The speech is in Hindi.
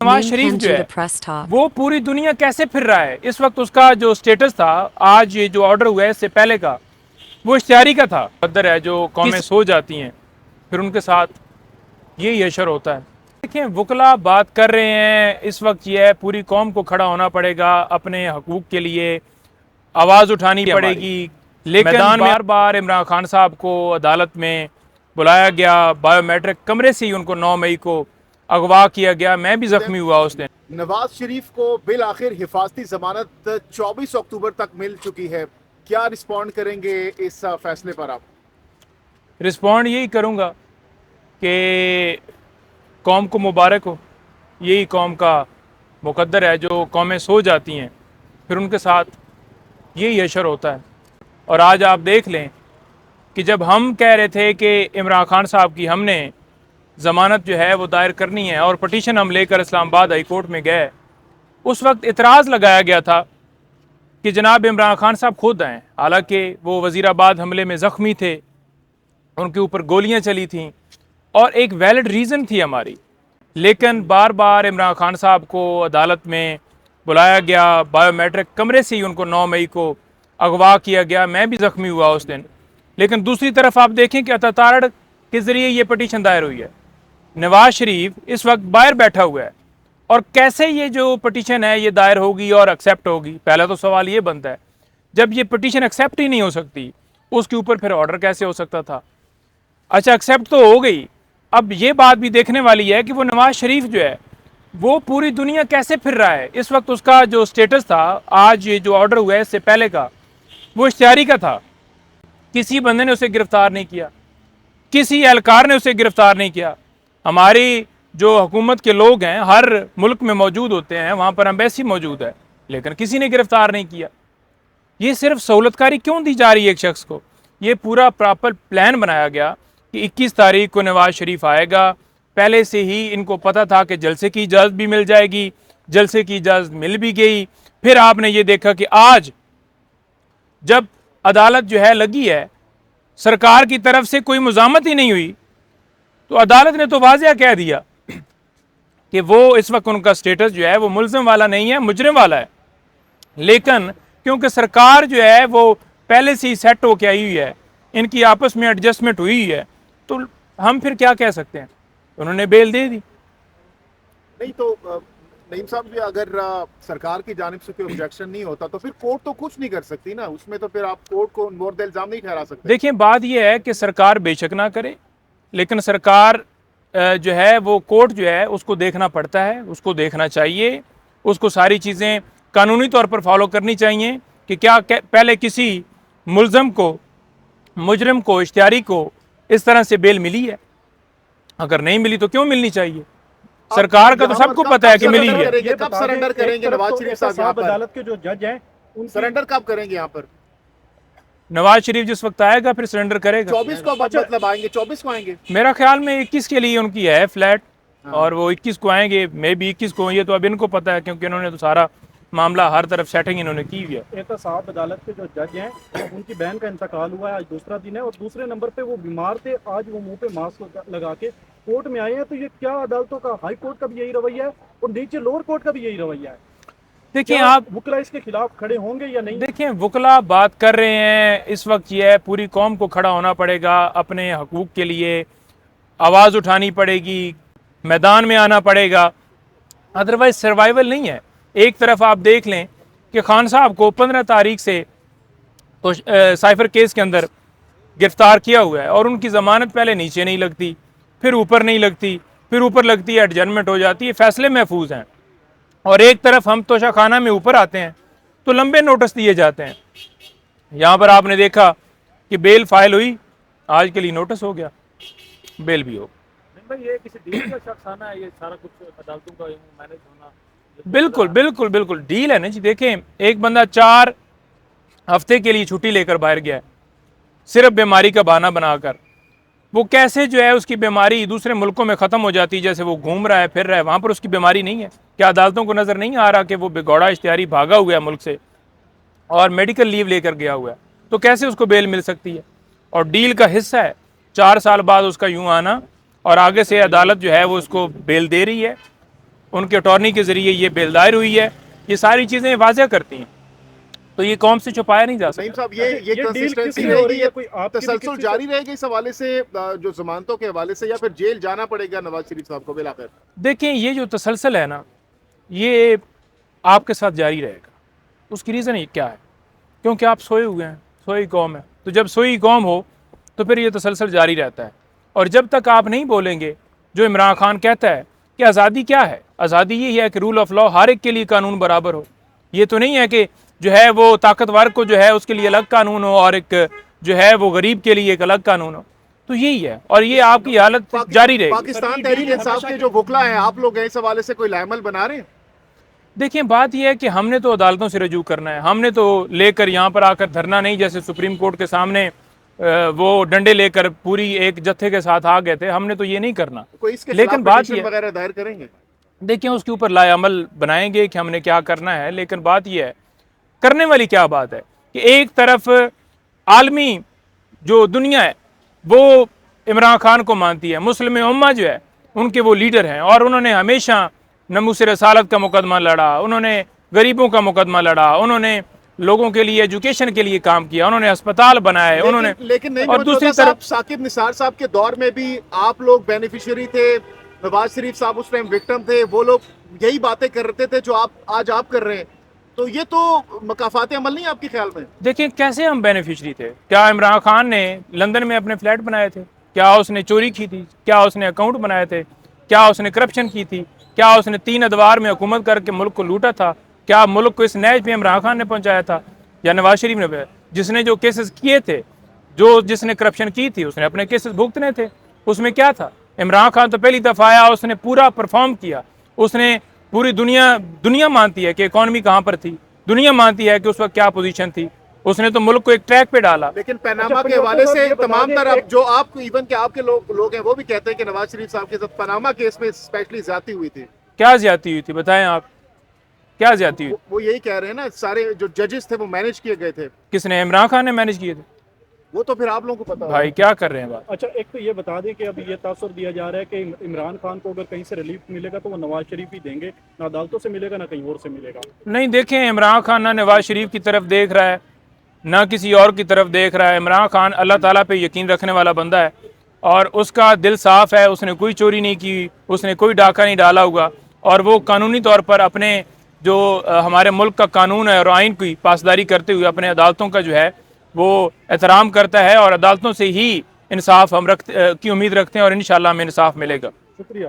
नवाज शरीफ जो है वो पूरी दुनिया कैसे फिर रहा है। इस वक्त उसका जो स्टेटस था, आज ये जो ऑर्डर हुआ है इससे पहले का, वो इश्तिहारी का था। मुकद्दर है जो कौमें सो जाती हैं फिर उनके साथ ये यशर होता है। देखें, वकला बात कर रहे हैं, इस वक्त ये है पूरी कौम को खड़ा होना पड़ेगा, अपने हकूक़ के लिए आवाज़ उठानी पड़ेगी। लेकिन बार बार इमरान खान साहब को अदालत में बुलाया गया, बायोमेट्रिक कमरे से ही उनको 9 मई को अगवा किया गया। मैं भी जख्मी हुआ उस दिन। नवाज शरीफ को बिल आखिर हिफाजती जमानत 24 अक्टूबर तक मिल चुकी है, क्या रिस्पॉन्ड करेंगे इस फैसले पर आप? रिस्पॉन्ड यही करूँगा कि कौम को मुबारक हो, यही कौम का मुकद्दर है जो कौमें सो जाती हैं फिर उनके साथ यही यशर होता है। और आज आप देख लें कि जब हम कह रहे थे कि इमरान खान साहब की हमने ज़मानत जो है वो दायर करनी है और पटिशन हम लेकर इस्लामाबाद हाई कोर्ट में गए, उस वक्त इतराज़ लगाया गया था कि जनाब इमरान खान साहब खुद आएँ। हालांकि वो वज़ीराबाद हमले में ज़ख्मी थे, उनके ऊपर गोलियां चली थीं और एक वैलिड रीज़न थी हमारी, लेकिन बार बार इमरान खान साहब को अदालत में बुलाया गया, बायोमेट्रिक कमरे से ही उनको 9 मई को अगवा किया गया। मैं भी ज़ख्मी हुआ उस दिन। लेकिन दूसरी तरफ आप देखें कि अतातारड़ के ज़रिए ये पटिशन दायर हुई है। नवाज शरीफ इस वक्त बाहर बैठा हुआ है और कैसे ये जो पटिशन है ये दायर होगी और एक्सेप्ट होगी। पहला तो सवाल ये बनता है, जब ये पटिशन एक्सेप्ट ही नहीं हो सकती, उसके ऊपर फिर ऑर्डर कैसे हो सकता था? अच्छा, एक्सेप्ट तो हो गई, अब ये बात भी देखने वाली है कि वो नवाज शरीफ जो है वो पूरी दुनिया कैसे फिर रहा है। इस वक्त उसका जो स्टेटस था, आज ये जो ऑर्डर हुआ है इससे पहले का, वो इश्तिहारी का था। किसी बंदे ने उसे गिरफ्तार नहीं किया, किसी एहलकार ने उसे गिरफ्तार नहीं किया। हमारी जो हुकूमत के लोग हैं हर मुल्क में मौजूद होते हैं, वहाँ पर एम्बेसी मौजूद है, लेकिन किसी ने गिरफ्तार नहीं किया। ये सिर्फ सहूलतकारी क्यों दी जा रही है एक शख्स को? ये पूरा प्रॉपर प्लान बनाया गया कि 21 तारीख को नवाज शरीफ आएगा। पहले से ही इनको पता था कि जलसे की इजाज़त भी मिल जाएगी, जलसे की इजाज़त मिल भी गई। फिर आपने ये देखा कि आज जब अदालत जो है लगी है, सरकार की तरफ से कोई मुज़ामत ही नहीं हुई, तो अदालत ने तो वाज़ेह कह दिया कि वो इस वक्त उनका स्टेटस जो है वो मुल्ज़िम वाला नहीं है, मुजरिम वाला है। लेकिन क्योंकि सरकार जो है वो पहले से ही सेट होकर आई हुई है, इनकी आपस में एडजस्टमेंट हुई है, तो हम फिर क्या कह सकते हैं? उन्होंने बेल दे दी। नहीं तो नईम साहब भी अगर सरकार की जानिब से कोई ऑब्जेक्शन नहीं होता तो फिर कोर्ट तो कुछ नहीं कर सकती ना, उसमें तो फिर आप कोर्ट को मुर्द इल्जाम नहीं ठहरा सकते। देखिए, बात यह है कि सरकार बेशक ना करे, लेकिन सरकार जो है वो कोर्ट जो है उसको देखना पड़ता है, उसको देखना चाहिए, उसको सारी चीज़ें कानूनी तौर पर फॉलो करनी चाहिए कि क्या पहले किसी मुल्ज़म को, मुजरिम को, इश्तिहारी को इस तरह से बेल मिली है। अगर नहीं मिली तो क्यों मिलनी चाहिए? सरकार का तो सबको पता है कि मिली है। ये कब सरेंडर करेंगे नवाज शरीफ साहब? अदालत के जो जज हैं उन सरेंडर कब करेंगे यहाँ पर? नवाज शरीफ जिस वक्त आएगा फिर सरेंडर करेगा। 24 को मतलब आएंगे, 24 को आएंगे मेरा ख्याल में 21 के लिए उनकी है फ्लैट, और वो 21 को आएंगे, मे भी 21 को। ये तो अब इनको पता है क्योंकि इन्होंने तो सारा मामला हर तरफ सेटिंग इन्होंने की हुई है। एहतसाब अदालत के जो जज हैं उनकी बहन का इंतकाल हुआ है, आज दूसरा दिन है, और दूसरे नंबर पे वो बीमार थे, आज वो मुंह पे मास्क लगा के कोर्ट में आए हैं। तो ये क्या अदालतों का, हाई कोर्ट का भी यही रवैया है और नीचे लोअर कोर्ट का भी यही रवैया है? देखिए, आप वकला इसके खिलाफ खड़े होंगे या नहीं? देखें, वकला बात कर रहे हैं, इस वक्त ये है पूरी कौम को खड़ा होना पड़ेगा, अपने हकूक़ के लिए आवाज़ उठानी पड़ेगी, मैदान में आना पड़ेगा, अदरवाइज सर्वाइवल नहीं है। एक तरफ आप देख लें कि खान साहब को 15 तारीख से तो साइफर केस के अंदर गिरफ्तार किया हुआ है और उनकी ज़मानत पहले नीचे नहीं लगती, फिर ऊपर नहीं लगती, फिर ऊपर लगती है, एडजमेंट हो जाती है, फैसले महफूज हैं। और एक तरफ हम तोशाखाना में ऊपर आते हैं तो लंबे नोटिस दिए जाते हैं। यहाँ पर आपने देखा कि बेल फाइल हुई, आज के लिए नोटिस हो गया, बेल भी हो। ये किसी डील का शख्स आना है, ये सारा कुछ अदालतों का मैनेज होना? बिल्कुल बिल्कुल बिल्कुल डील है ना जी। देखें, एक बंदा 4 हफ्ते के लिए छुट्टी लेकर बाहर गया है, सिर्फ बीमारी का बहाना बनाकर। वो कैसे जो है उसकी बीमारी दूसरे मुल्कों में ख़त्म हो जाती है, जैसे वो घूम रहा है, फिर रहा है, वहाँ पर उसकी बीमारी नहीं है। क्या अदालतों को नज़र नहीं आ रहा कि वो बेगौड़ा इश्तिहारी भागा हुआ है मुल्क से और मेडिकल लीव लेकर गया हुआ है? तो कैसे उसको बेल मिल सकती है? और डील का हिस्सा है 4 साल बाद उसका यूँ आना, और आगे से अदालत जो है वो उसको बेल दे रही है। उनके अटॉर्नी के ज़रिए ये बिल दायर हुई है, ये सारी चीज़ें वाज़ह करती हैं। तो ये कौम से छुपाया नहीं जा नईम सकता। साहब, ये डील कंसिस्टेंसी किससे हो रही रहेगी, है? ये कोई आपकी भी तसलसल किसी जारी रहेगी इस हवाले से, जो जमानतों के हवाले से, या फिर जेल जाना पड़ेगा नवाज शरीफ साहब को बिलाखिर? देखें, ये जो तसलसल है ना, ये आपके साथ जारी रहेगा। उसकी रीज़न ये क्या है? क्योंकि आप सोए हुए हैं, सोई कौम है। तो जब सोई कौम हो तो फिर ये तसलसल जारी रहता है। और जब तक आप नहीं बोलेंगे, जो इमरान खान कहता है कि आज़ादी क्या है, आज़ादी ये है कि रूल ऑफ लॉ, हर एक के लिए कानून बराबर हो। ये तो नहीं है कि जो है वो ताकतवर को जो है उसके लिए अलग कानून हो और एक जो है वो गरीब के लिए एक अलग कानून हो। तो यही है, और ये आपकी हालत जारी रहेगी। पाकिस्तान तहरीक इंसाफ के जो वकला हैं, आप लोग हैं इस हवाले से कोई लाएमल बना रहे हैं? देखिए, बात यह है कि हमने तो अदालतों से रजू करना है। हमने तो लेकर यहाँ पर आकर धरना नहीं, जैसे सुप्रीम कोर्ट के सामने वो डंडे लेकर पूरी एक जत्थे के साथ आ गए थे। हमने तो ये नहीं करना। कोई इसके लेकिन खिलाफ बात पिटीशन ये वगैरह दायर करेंगे? देखिए, उसके ऊपर लाएअमल बनाएंगे कि हमने क्या करना है। लेकिन बात यह है, करने वाली क्या बात है कि एक तरफ आलमी जो दुनिया है वो इमरान खान को मानती है, मुस्लिम उम्मा जो है उनके वो लीडर हैं, और उन्होंने हमेशा नमूस रसालत का मुकदमा लड़ा, उन्होंने गरीबों का मुकदमा लड़ा, उन्होंने लोगों के लिए एजुकेशन के लिए काम किया, उन्होंने अस्पताल बनाए, उन्होंने। लेकिन नहीं, और दूसरी साहब, तरफ साकिब निसार साहब के दौर में भी आप लोग बेनिफिशियरी थे, नवाज शरीफ साहब उस टाइम विक्टिम थे, वो लोग यही बातें करते थे जो आज आप कर रहे हैं। तो ये तो मकाफात अमल नहीं है आपके ख्याल में? देखिए, कैसे हम बेनिफिशरी थे। क्या इमरान खान ने लंदन में अपने फ्लैट बनाए थे? क्या उसने चोरी की थी? क्या उसने अकाउंट बनाए थे? क्या उसने करप्शन की थी? क्या उसने 3 अदवार में हुकूमत करके मुल्क को लूटा था? क्या मुल्क को इस नैज पे इमरान खान ने पहुंचाया था या नवाज शरीफ ने? जिसने जो केसेस किए थे, जिसने करप्शन की थी, उसने अपने केसेस भुगतने थे। उसमें क्या था? इमरान खान तो पहली दफ़ा आया, उसने पूरा परफॉर्म किया। उसने पूरी दुनिया मानती है कि इकॉनमी कहाँ पर थी, दुनिया मानती है कि उस वक्त क्या पोजीशन थी। उसने तो मुल्क को एक ट्रैक पे डाला। लेकिन पनामा के हवाले से तमाम तरह जो आप इवन के आपके लोग हैं वो भी कहते हैं कि नवाज शरीफ साहब के साथ पनामा केस में स्पेशली ज्यादती हुई थी। क्या ज्यादती हुई थी, बताएं आप, क्या ज्यादती हुई? वो यही कह रहे हैं ना, सारे जो जजेस थे वो मैनेज किए गए थे। किसने? इमरान खान ने मैनेज किए थे। वो तो फिर आप लोगों को पता भाई क्या कर रहे हैं बात। अच्छा, एक तो ये बता दें कि अभी ये तासुर दिया जा रहा है कि इमरान खान को अगर कहीं से रिलीफ मिलेगा तो वो नवाज शरीफ ही देंगे, ना अदालतों से मिलेगा ना कहीं और से मिलेगा। नहीं, देखें, इमरान खान ना नवाज शरीफ की तरफ देख रहा है ना किसी और की तरफ देख रहा है। इमरान खान अल्लाह ताला पे यकीन रखने वाला बंदा है और उसका दिल साफ़ है। उसने कोई चोरी नहीं की, उसने कोई डाका नहीं डाला होगा, और वो कानूनी तौर पर अपने जो हमारे मुल्क का कानून है और आइन की पासदारी करते हुए अपने अदालतों का जो है वो एहतराम करता है, और अदालतों से ही इंसाफ हम की उम्मीद रखते हैं, और इंशाल्लाह हमें इंसाफ मिलेगा। शुक्रिया।